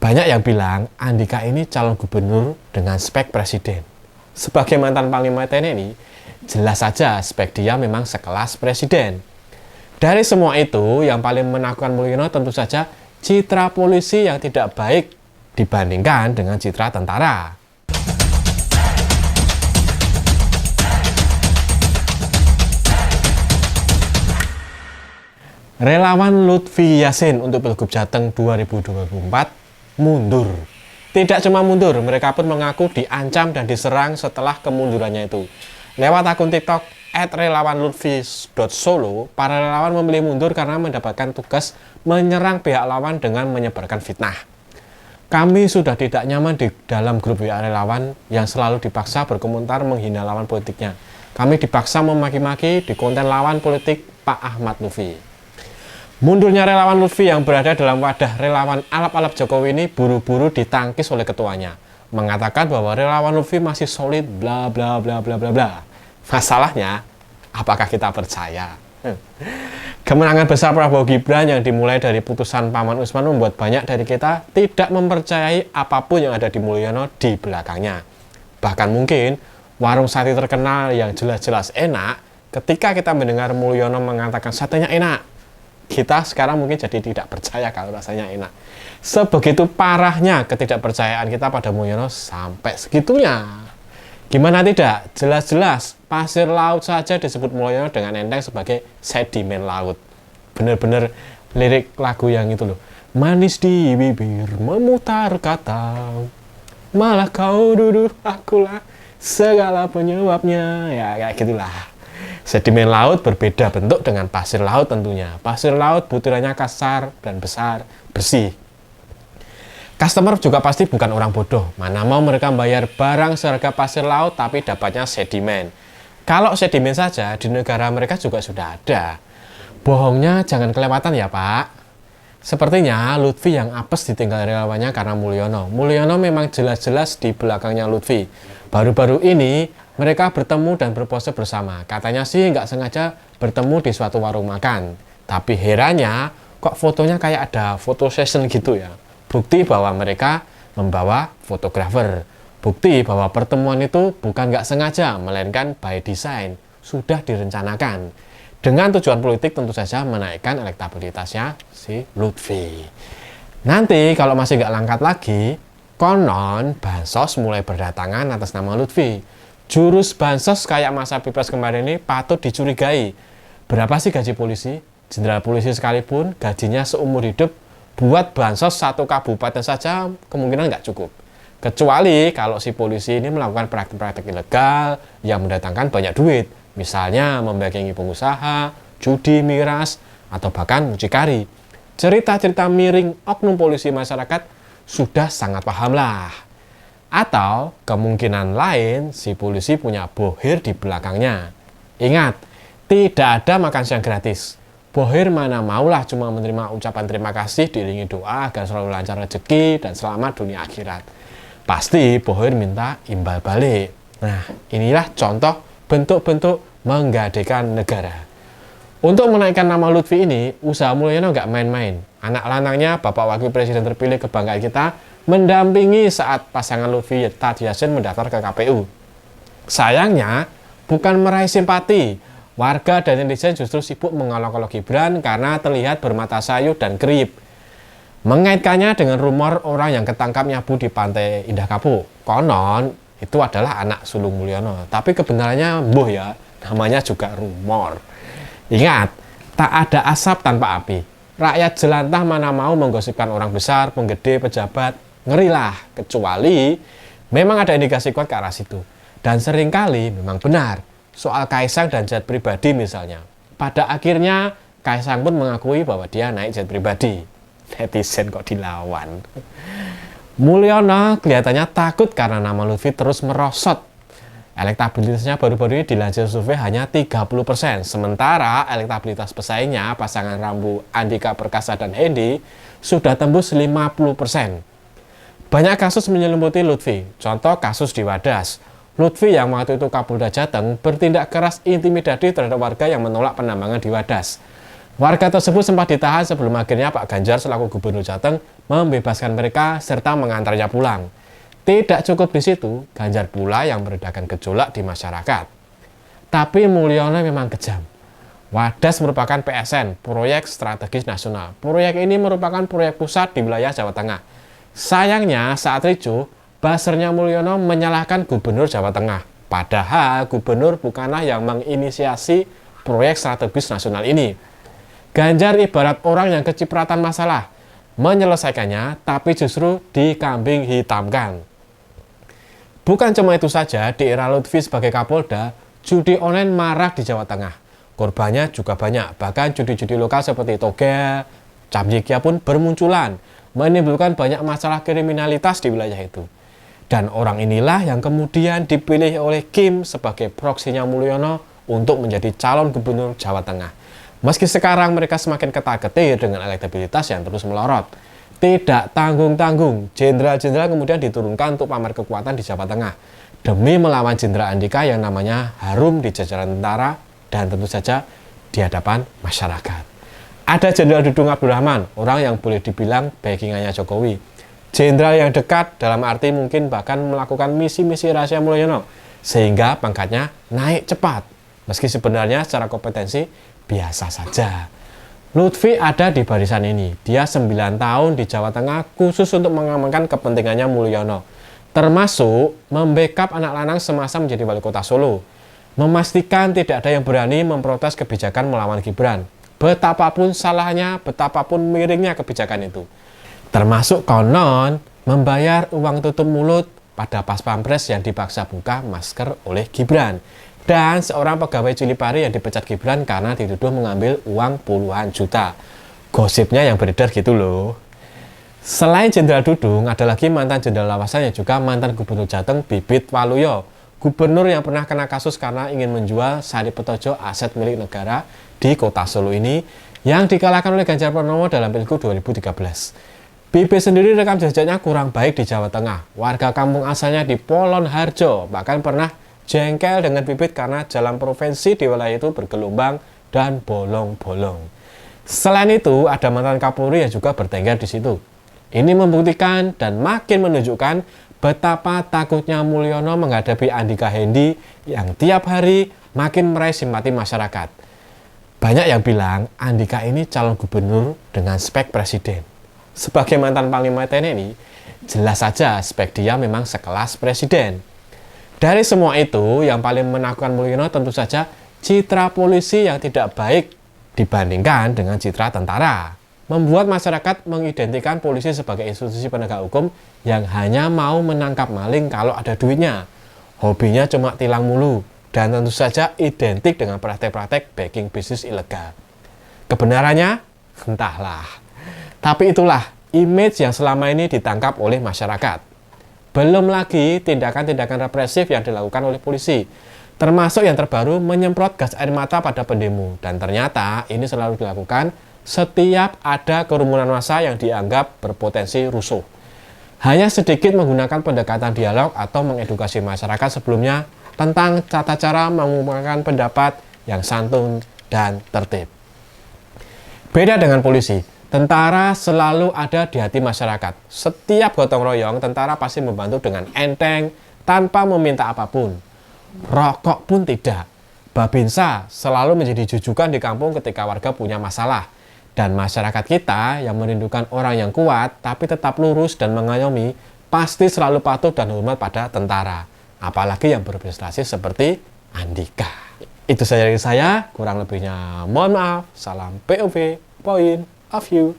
Banyak yang bilang Andika ini calon gubernur dengan spek presiden. Sebagai mantan Panglima TNI, jelas saja spek dia memang sekelas presiden. Dari semua itu, yang paling menakutkan Mulyono tentu saja citra polisi yang tidak baik dibandingkan dengan citra tentara. Relawan Lutfi Yassin untuk Pilgub Jateng 2024 mundur. Tidak cuma mundur, mereka pun mengaku diancam dan diserang setelah kemundurannya itu. Lewat akun TikTok @relawanlutfi.solo, para relawan memilih mundur karena mendapatkan tugas menyerang pihak lawan dengan menyebarkan fitnah. Kami sudah tidak nyaman di dalam grup WA relawan yang selalu dipaksa berkomentar menghina lawan politiknya. Kami dipaksa memaki-maki di konten lawan politik Pak Ahmad Lutfi. Mundurnya relawan Lutfi yang berada dalam wadah relawan alap-alap Jokowi ini buru-buru ditangkis oleh ketuanya, mengatakan bahwa relawan Lutfi masih solid bla bla bla bla bla bla. Masalahnya, apakah kita percaya? Kemenangan besar Prabowo Gibran yang dimulai dari putusan Paman Usman membuat banyak dari kita tidak mempercayai apapun yang ada di Mulyono di belakangnya. Bahkan mungkin warung sate terkenal yang jelas-jelas enak, ketika kita mendengar Mulyono mengatakan satenya enak, kita sekarang mungkin jadi tidak percaya kalau rasanya enak. Sebegitu parahnya ketidakpercayaan kita pada Mulyono sampai segitunya. Gimana tidak? Jelas-jelas pasir laut saja disebut Mulyono dengan enteng sebagai sedimen laut. Bener-bener lirik lagu yang itu loh. Manis di bibir memutar kata, malah kau duduk akulah segala penyebabnya. Ya kayak gitulah. Sedimen laut berbeda bentuk dengan pasir laut tentunya. Pasir laut butirannya kasar dan besar, bersih. Customer juga pasti bukan orang bodoh. Mana mau mereka bayar barang seharga pasir laut tapi dapatnya sedimen. Kalau sedimen saja di negara mereka juga sudah ada. Bohongnya jangan kelewatan ya Pak. Sepertinya Lutfi yang apes ditinggal relawannya karena Mulyono. Mulyono memang jelas-jelas di belakangnya Lutfi. Baru-baru ini mereka bertemu dan berpose bersama. Katanya sih nggak sengaja bertemu di suatu warung makan. Tapi herannya kok fotonya kayak ada foto session gitu ya. Bukti bahwa mereka membawa fotografer. Bukti bahwa pertemuan itu bukan nggak sengaja, melainkan by design. Sudah direncanakan. Dengan tujuan politik tentu saja menaikkan elektabilitasnya si Lutfi. Nanti kalau masih nggak langkat lagi, konon bansos mulai berdatangan atas nama Lutfi. Jurus bansos kayak masa Pilpres kemarin ini patut dicurigai. Berapa sih gaji polisi? Jenderal polisi sekalipun gajinya seumur hidup buat bansos satu kabupaten saja kemungkinan nggak cukup. Kecuali kalau si polisi ini melakukan praktik-praktik ilegal yang mendatangkan banyak duit. Misalnya membackingi pengusaha, judi, miras, atau bahkan mucikari. Cerita-cerita miring oknum polisi masyarakat sudah sangat paham lah. Atau kemungkinan lain si polisi punya bohir di belakangnya. Ingat, tidak ada makan siang gratis. Bohir mana maulah cuma menerima ucapan terima kasih diiringi doa agar selalu lancar rezeki dan selamat dunia akhirat. Pasti bohir minta imbal balik. Nah, inilah contoh bentuk-bentuk menggadekan negara. Untuk menaikkan nama Lutfi ini, usaha Mulyono nggak main-main. Anak lanangnya, Bapak Wakil Presiden terpilih kebanggaan kita, mendampingi saat pasangan Lutfi Yassin mendaftar ke KPU. Sayangnya, bukan meraih simpati. Warga dan netizen justru sibuk mengolok-olok Gibran karena terlihat bermata sayu dan kerip. Mengaitkannya dengan rumor orang yang ketangkap nyabu di pantai Indah Kapuk. Konon, itu adalah anak sulung Mulyono. Tapi kebenarannya mbuh ya, namanya juga rumor. Ingat, tak ada asap tanpa api. Rakyat jelantah mana mau menggosipkan orang besar, penggede, pejabat. Ngerilah, kecuali memang ada indikasi kuat ke arah situ. Dan seringkali memang benar. Soal Kaisang dan jet pribadi misalnya. Pada akhirnya, Kaisang pun mengakui bahwa dia naik jet pribadi. Netizen kok dilawan. Mulyono kelihatannya takut karena nama Lutfi terus merosot. Elektabilitasnya baru-baru ini dilansir survei hanya 30%. Sementara elektabilitas pesaingnya, pasangan Rambu Andika Perkasa dan Hendy, sudah tembus 50%. Banyak kasus menyelimuti Lutfi. Contoh kasus di Wadas. Lutfi yang waktu itu Kapolda Jateng bertindak keras intimidasi terhadap warga yang menolak penambangan di Wadas. Warga tersebut sempat ditahan sebelum akhirnya Pak Ganjar selaku Gubernur Jateng membebaskan mereka serta mengantarnya pulang. Tidak cukup di situ, Ganjar pula yang meredakan gejolak di masyarakat. Tapi Mulyono memang kejam. Wadas merupakan PSN, Proyek Strategis Nasional. Proyek ini merupakan proyek pusat di wilayah Jawa Tengah. Sayangnya saat ricuh, buzzer-nya Mulyono menyalahkan Gubernur Jawa Tengah. Padahal Gubernur bukanlah yang menginisiasi proyek strategis nasional ini. Ganjar ibarat orang yang kecipratan masalah, menyelesaikannya tapi justru dikambing hitamkan. Bukan cuma itu saja, di era Lutfi sebagai Kapolda, judi online marak di Jawa Tengah. Korbannya juga banyak, bahkan judi-judi lokal seperti togel, camjikya pun bermunculan, menimbulkan banyak masalah kriminalitas di wilayah itu. Dan orang inilah yang kemudian dipilih oleh Kim sebagai proksinya Mulyono untuk menjadi calon gubernur Jawa Tengah. Meski sekarang mereka semakin ketar-ketir dengan elektabilitas yang terus melorot. Tidak tanggung-tanggung, jenderal-jenderal kemudian diturunkan untuk pamer kekuatan di Jawa Tengah demi melawan Jenderal Andika yang namanya harum di jajaran tentara dan tentu saja di hadapan masyarakat. Ada Jenderal Dudung Abdurrahman, orang yang boleh dibilang backingannya Jokowi. Jenderal yang dekat dalam arti mungkin bahkan melakukan misi-misi rahasia Mulyono sehingga pangkatnya naik cepat. Meski sebenarnya secara kompetensi biasa saja. Lutfi ada di barisan ini. Dia 9 tahun di Jawa Tengah khusus untuk mengamankan kepentingannya Mulyono. Termasuk membackup anak lanang semasa menjadi wali kota Solo. Memastikan tidak ada yang berani memprotes kebijakan melawan Gibran. Betapapun salahnya, betapapun miringnya kebijakan itu. Termasuk konon membayar uang tutup mulut pada pas pampres yang dipaksa buka masker oleh Gibran. Dan seorang pegawai Cilipari yang dipecat Gibran karena dituduh mengambil uang puluhan juta. Gosipnya yang beredar gitu loh. Selain Jenderal Dudung, ada lagi mantan Jenderal Lawasan yang juga mantan Gubernur Jateng Bibit Waluyo. Gubernur yang pernah kena kasus karena ingin menjual Sari Petojo aset milik negara di kota Solo ini yang dikalahkan oleh Ganjar Pranowo dalam Pilgub 2013. Bibit sendiri rekam jejaknya kurang baik di Jawa Tengah. Warga kampung asalnya di Polon Harjo, bahkan pernah jengkel dengan Bibit karena jalan provinsi di wilayah itu bergelombang dan bolong-bolong. Selain itu, ada mantan Kapolri yang juga bertengger di situ. Ini membuktikan dan makin menunjukkan betapa takutnya Mulyono menghadapi Andika Hendi yang tiap hari makin meraih simpati masyarakat. Banyak yang bilang Andika ini calon gubernur dengan spek presiden. Sebagai mantan Panglima TNI, jelas saja spek dia memang sekelas presiden. Dari semua itu, yang paling menakutkan Mulyono tentu saja citra polisi yang tidak baik dibandingkan dengan citra tentara. Membuat masyarakat mengidentikan polisi sebagai institusi penegak hukum yang hanya mau menangkap maling kalau ada duitnya. Hobinya cuma tilang mulu, dan tentu saja identik dengan praktek-praktek backing bisnis ilegal. Kebenarannya? Entahlah. Tapi itulah image yang selama ini ditangkap oleh masyarakat. Belum lagi tindakan-tindakan represif yang dilakukan oleh polisi, termasuk yang terbaru menyemprot gas air mata pada pendemo. Dan ternyata ini selalu dilakukan setiap ada kerumunan massa yang dianggap berpotensi rusuh. Hanya sedikit menggunakan pendekatan dialog atau mengedukasi masyarakat sebelumnya tentang tata cara mengungkapkan pendapat yang santun dan tertib. Beda dengan polisi, tentara selalu ada di hati masyarakat. Setiap gotong royong, tentara pasti membantu dengan enteng tanpa meminta apapun. Rokok pun tidak. Babinsa selalu menjadi jujukan di kampung ketika warga punya masalah. Dan masyarakat kita yang merindukan orang yang kuat tapi tetap lurus dan mengayomi pasti selalu patuh dan hormat pada tentara. Apalagi yang berprestasi seperti Andika. Itu saja dari saya, kurang lebihnya mohon maaf. Salam POV, point of view.